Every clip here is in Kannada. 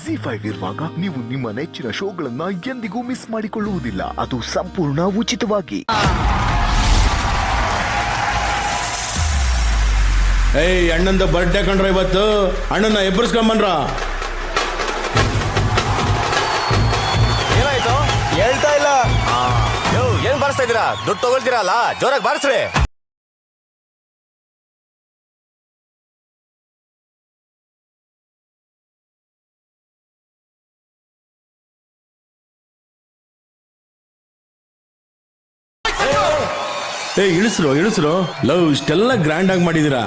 ZEE5 ಇರುವಾಗ ನೀವು ನಿಮ್ಮ ನೆಚ್ಚಿನ ಶೋಗಳನ್ನ ಎಂದಿಗೂ ಮಿಸ್ ಮಾಡಿಕೊಳ್ಳುವುದಿಲ್ಲ. ಅದು ಸಂಪೂರ್ಣ ಉಚಿತವಾಗಿ. ಏಯ್ ಅಣ್ಣಂದ ಬರ್ಡೇ ಕಂಡ್ರ ಇವತ್ತು, ಅಣ್ಣನ ಎಬ್ಬರಿಸ್ಕೊಂಬನ್ರ. ಏನಾಯ್ತು ಹೇಳ್ತಾ ಇಲ್ಲ? ಏನ್ ಬಾರಿಸ್ತಾ ಇದೀರಾ? ದುಡ್ಡು ತಗೊಳ್ತೀರಲ್ಲ, ಜೋರಾಗಿ ಬಾರಿಸ್ರಿ. ಇಳಿಸ್ರು ಲವ್ ಇಷ್ಟೆಲ್ಲ ಗ್ರ್ಯಾಂಡ್ ಆಗಿ ಮಾಡಿದೀರಾ,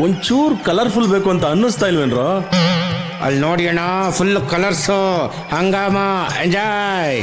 ಒಂಚೂರು ಕಲರ್ಫುಲ್ ಬೇಕು ಅಂತ ಅನ್ನಿಸ್ತಾ ಇಲ್ವೇನ್ರೋ? ಅಲ್ಲಿ ನೋಡಿ ಅಣ್ಣ, ಫುಲ್ ಕಲರ್ಸು, ಹಂಗಾಮ, ಎಂಜಾಯ್.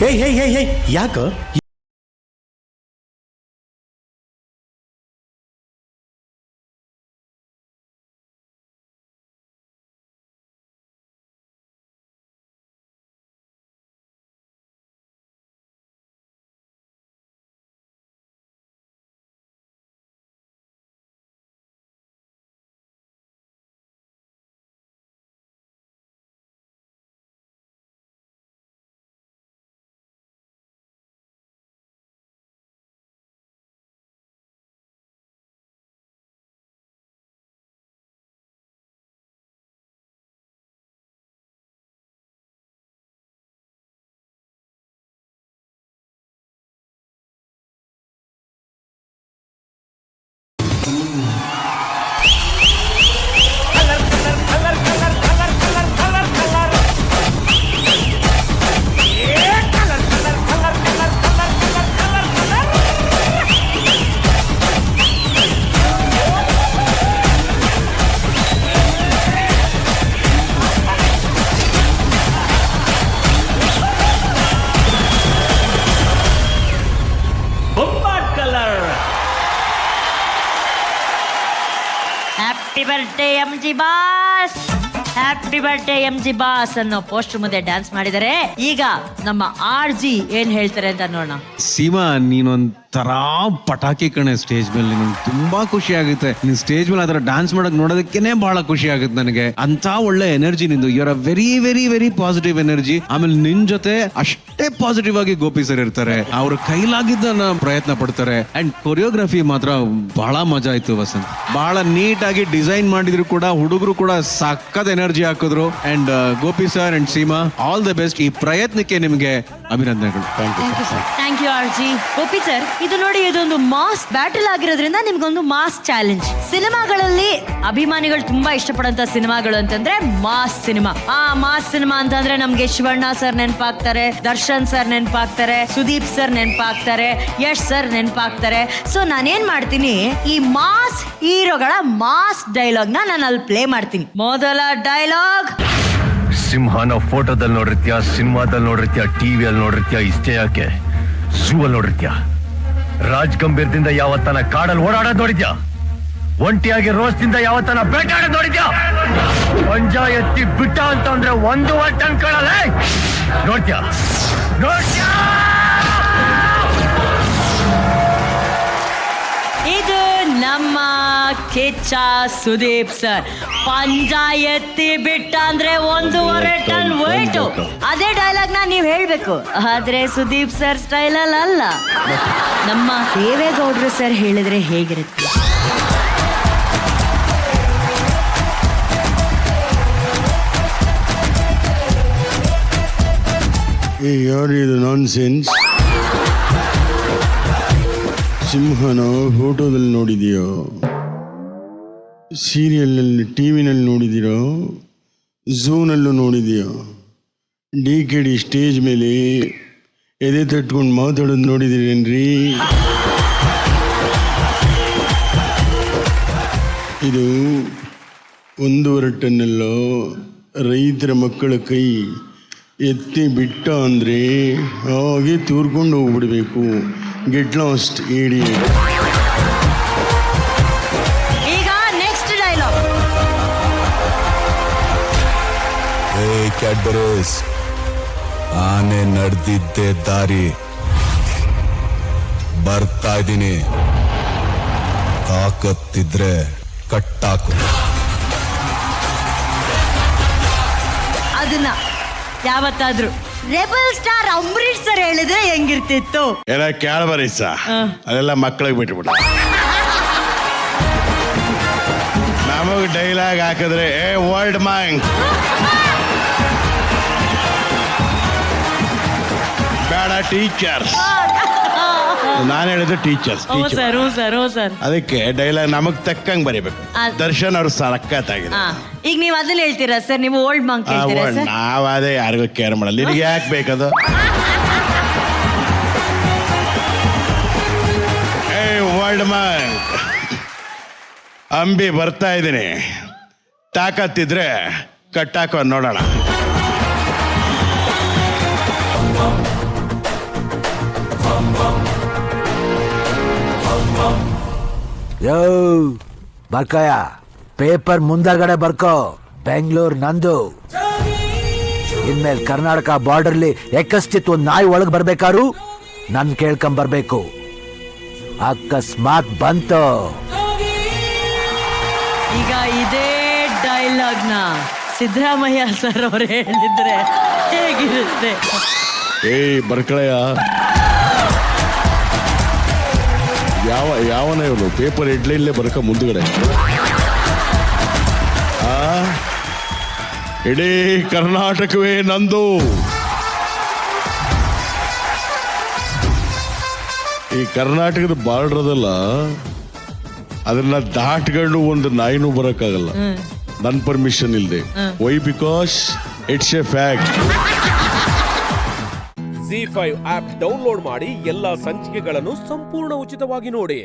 ಹೇ ಯಾಕ happy birthday MG boss, happy birthday MG boss ಅನ್ನೋ ಪೋಸ್ಟರ್ ಮುಂದೆ ಡ್ಯಾನ್ಸ್ ಮಾಡಿದರೆ. ಈಗ ನಮ್ಮ RG ಏನ್ ಹೇಳ್ತಾರೆ ಅಂತ ನೋಡೋಣ. ಸೀಮಾ, ನೀನೊಂಥರ ಪಟಾಕಿ ಕಣೆ ಸ್ಟೇಜ್ ಮೇಲೆ. ನನಗೆ ತುಂಬಾ ಖುಷಿ ಆಗುತ್ತೆ ನೀನ್ ಸ್ಟೇಜ್ ಮೇಲೆ ಅದರ ಡ್ಯಾನ್ಸ್ ಮಾಡಕ್ ನೋಡೋದಕ್ಕೇನೆ ಬಹಳ ಖುಷಿ ಆಗುತ್ತೆ ನನಗೆ. ಅಂತ ಒಳ್ಳೆ ಎನರ್ಜಿ ನಿಂದು. Your a very very very positive energy. ಆಮೇಲೆ ನಿನ್ ಜೊತೆ ಅಷ್ಟೇ ಪಾಸಿಟಿವ್ ಆಗಿ ಗೋಪಿ ಸರ್ ಇರ್ತಾರೆ. ಅವ್ರ ಕೈಲಾಗಿದ್ದನ್ನ ಪ್ರಯತ್ನ ಪಡ್ತಾರೆ. ಅಂಡ್ ಕೊರಿಯೋಗ್ರಫಿ ಮಾತ್ರ ಬಹಳ ಮಜಾ ಆಯ್ತು ವಸಂತ್. ಬಹಳ ನೀಟ್ ಆಗಿ ಡಿಸೈನ್ ಮಾಡಿದ್ರು ಕೂಡ, ಹುಡುಗರು ಕೂಡ ಸಖತ್ ಎನರ್ಜಿ ಹಾಕಿದ್ರು. And Gopi sir and Seema, all the best. ಈ ಪ್ರಯತ್ನಕ್ಕೆ ನಿಮ್ಗೆ ಅಭಿನಂದನೆಗಳು. Thank you RG. Gopi sir, ಇದು ನೋಡಿ, ಇದೊಂದು ಮಾಸ್ ಬ್ಯಾಟಲ್ ಆಗಿರೋದ್ರಿಂದ ನಿಮ್ಗೊಂದು ಮಾಸ್ ಚಾಲೆಂಜ್. ಸಿನಿಮಾಗಳಲ್ಲಿ ಅಭಿಮಾನಿಗಳು ತುಂಬಾ ಇಷ್ಟಪಡುವಂತ ಸಿನಿಮಾಗಳು ಅಂತಂದ್ರೆ ಮಾಸ್ ಸಿನಿಮಾ. ಆ ಮಾಸ್ ಸಿನಿಮಾ ಅಂತಂದ್ರೆ ನಮ್ಗೆ ಶಿವಣ್ಣ ಸರ್ ನೆನಪಾಗ್ತಾರೆ, ದರ್ಶನ್ ಸರ್ ನೆನಪಾಗ್ತಾರೆ, ಸುದೀಪ್ ಸರ್ ನೆನಪಾಗ್ತಾರೆ, ಯಶ್ ಸರ್ ನೆನಪಾಗ್ತಾರೆ. ಸೊ ನಾನೇನ್ ಮಾಡ್ತೀನಿ, ಈ ಮಾಸ್ ಹೀರೋಗಳ ಮಾಸ್ ಡೈಲಾಗ್ ನ ನಾನು ಅಲ್ಲಿ ಪ್ಲೇ ಮಾಡ್ತೀನಿ. ಮೊದಲ ಡೈಲಾಗ್, ಸಿಂಹನ ಫೋಟೋದಲ್ಲಿ ನೋಡಿರ್ತೀಯ, ಸಿನಿಮಾದಲ್ಲಿ ನೋಡಿರ್ತೀಯ, ಟಿವಿಯಲ್ಲಿ ನೋಡಿರ್ತೀಯ, ಇಷ್ಟೇ ಯಾಕೆ ಝೂ ಅಲ್ಲಿ ನೋಡಿರ್ತೀಯ. ರಾಜ್ ಗಂಭೀರದಿಂದ ಯಾವತ್ತನ ಕಾಡಲ್ಲಿ ಓಡಾಡೋದ್ ನೋಡಿದ್ಯಾ? ಒಂಟಿಯಾಗಿ ರೋಸ್ದಿಂದ ಯಾವತ್ತನ ಬೇಟಾಡೋದ್ ನೋಡಿದ್ಯಾ? ಪಂಜ ಎತ್ತಿ ಬಿಟ್ಟ ಅಂತಂದ್ರೆ 1 ಟನ್ ಕಾಣಲ್ಲ. ನೋಡ್ತ್ಯಾ? ಇದು ನಮ್ಮ ಕಿಚ್ಚ ಸುದೀಪ್ ಸರ್. ಪಂಚಾಯತಿ ಬಿಟ್ಟ ಅಂದ್ರೆ 1.5 ಟನ್ ವೇಟ್. ಅದೇ ಡೈಲಾಗ್ ನೀವ್ ಹೇಳ್ಬೇಕು, ಆದ್ರೆ ಸುದೀಪ್ ಸರ್ ಸ್ಟೈಲ್ ಅಲ್ಲ. ನಮ್ಮ ದೇವೇಗೌಡರು ಸರ್ ಹೇಳಿದ್ರೆ ಹೇಗಿರುತ್ತೆ? ಯಾರಿದು ನಾನ್ ಸೆನ್ಸ್? ಸಿಂಹನ ಫೋಟೋದಲ್ಲಿ ನೋಡಿದೆಯೋ, ಸೀರಿಯಲ್ನಲ್ಲಿ ಟಿವಿನಲ್ಲಿ ನೋಡಿದೀರೋ, ಝೂನಲ್ಲೂ ನೋಡಿದೆಯೋ, DKD ಸ್ಟೇಜ್ ಮೇಲೆ ಎದೆ ತಟ್ಕೊಂಡು ಮಾತಾಡೋದು ನೋಡಿದ್ದೀರೇನ್ರಿ? ಇದು 1.5 ಟನ್ನಲ್ಲೋ ರೈತರ ಮಕ್ಕಳ ಕೈ ಎತ್ತಿ ಬಿಟ್ಟ ಅಂದರೆ ಹಾಗೆ ತೂರ್ಕೊಂಡು ಹೋಗ್ಬಿಡ್ಬೇಕು. Get lost idiot. ಈಗ ನೆಕ್ಸ್ಟ್ ಡೈಲಾಗ್. ಕ್ಯಾಡ್ಬರೀಸ್, ಆನೆ ನಡೆದಿದ್ದೆ ದಾರಿ, ಬರ್ತಾ ಇದ್ದೀನಿ, ತಾಕತ್ತಿದ್ರೆ ಕಟ್ಟಾಕು. ಅದನ್ನ ಯಾವತ್ತಾದ್ರೂ ರೆಬಲ್ ಸ್ಟಾರ್ ಅಂಬರೀಶ್ ಸರ್ ಹೇಳಿದ್ರೆ ಹೆಂಗಿರ್ತಿತ್ತು? ಎಲ್ಲ ಕ್ಯಾಡ್ಬರೀಸ್ ಅದೆಲ್ಲ ಮಕ್ಕಳಿಗೆ ಬಿಟ್ಬಿಡ. ನಮಗ್ ಡೈಲಾಗ್ ಹಾಕಿದ್ರೆ ವರ್ಲ್ಡ್ ಮ್ಯಾಂಗ್ ಬೇಡ, ಟೀಚರ್ಸ್. ನಾನು ಹೇಳಿದ್ರೆ ಟೀಚರ್ಸ್. ಸರ್. ಅದಕ್ಕೆ ಡೈಲಾಗ್ ನಮಗ್ ತಕ್ಕಂಗ್ ಬರೀಬೇಕು. ದರ್ಶನ್ ಅವ್ರು ಸರಕ್ಕತ್ತಾಗಿದೆ. ಈಗ ನೀವು ಅದನ್ನ ಹೇಳ್ತೀರಾ ಸರ್? ನೀವು ಓಲ್ಡ್ ಮಂಕ್ ಹೇಳ್ತೀರಾ ಸರ್? ನಾವ್ ಅದೇ ಯಾರಿಗೂ ಕೇರ್ ಮಾಡಲ್ಲ. ನಿನಗೆ ಯಾಕೆ ಬೇಕದು? ವರ್ಲ್ಡ್ ಮ್ಯಾಂಗ್ ಅಂಬಿ ಬರ್ತಾ ಇದ್ದೀನಿ, ತಾಕತ್ತಿದ್ರೆ ಕಟ್ಟಾಕೋ ನೋಡೋಣ. ಯೋ ಬರ್ಕಯ್ಯ, ಪೇಪರ್ ಮುಂದಗಡೆ ಬರ್ಕೋ, ಬೆಂಗಳೂರು ನಂದು. ಇನ್ಮೇಲೆ ಕರ್ನಾಟಕ ಬಾರ್ಡರ್ಲಿ ಎಕ್ಕಸ್ಟಿತ್ ಒಂದ್ ನಾಯಿ ಒಳಗ್ ಬರ್ಬೇಕಾರು ನನ್ ಕೇಳ್ಕೊಂಬರ್ಬೇಕು. ಅಕಸ್ಮಾತ್ ಬಂತು. ಈಗ ಇದೇ ಡೈಲಾಗ್ ನ ಸಿದ್ದರಾಮಯ್ಯ ಸರ್ ಅವ್ರು ಹೇಳಿದ್ರೆ ಹೇಗಿರುತ್ತೆ? ಬರ್ಕಳಯ್ಯ, ಯಾವನ ಇವನು ಪೇಪರ್ ಹೆಡ್ಲೈನ್ಲೇ ಬರ್ಕ ಮುಂದುಗಡೆ. ಇಡೀ ಕರ್ನಾಟಕವೇ ನಂದು. ಈ ಕರ್ನಾಟಕದ ಬಾರ್ಡರ್ ಅದಲ್ಲ, ಅದನ್ನ ದಾಟ್ಕೊಂಡು ಒಂದು ನಾಯಿನೂ ಬರಕ್ಕಾಗಲ್ಲ ನನ್ನ ಪರ್ಮಿಷನ್ ಇಲ್ಲದೆ. Why? Because it's a fact. ZEE5 app download ಮಾಡಿ ಎಲ್ಲಾ ಸಂಚಿಕೆಗಳನ್ನು ಸಂಪೂರ್ಣ ಉಚಿತವಾಗಿ ನೋಡಿ.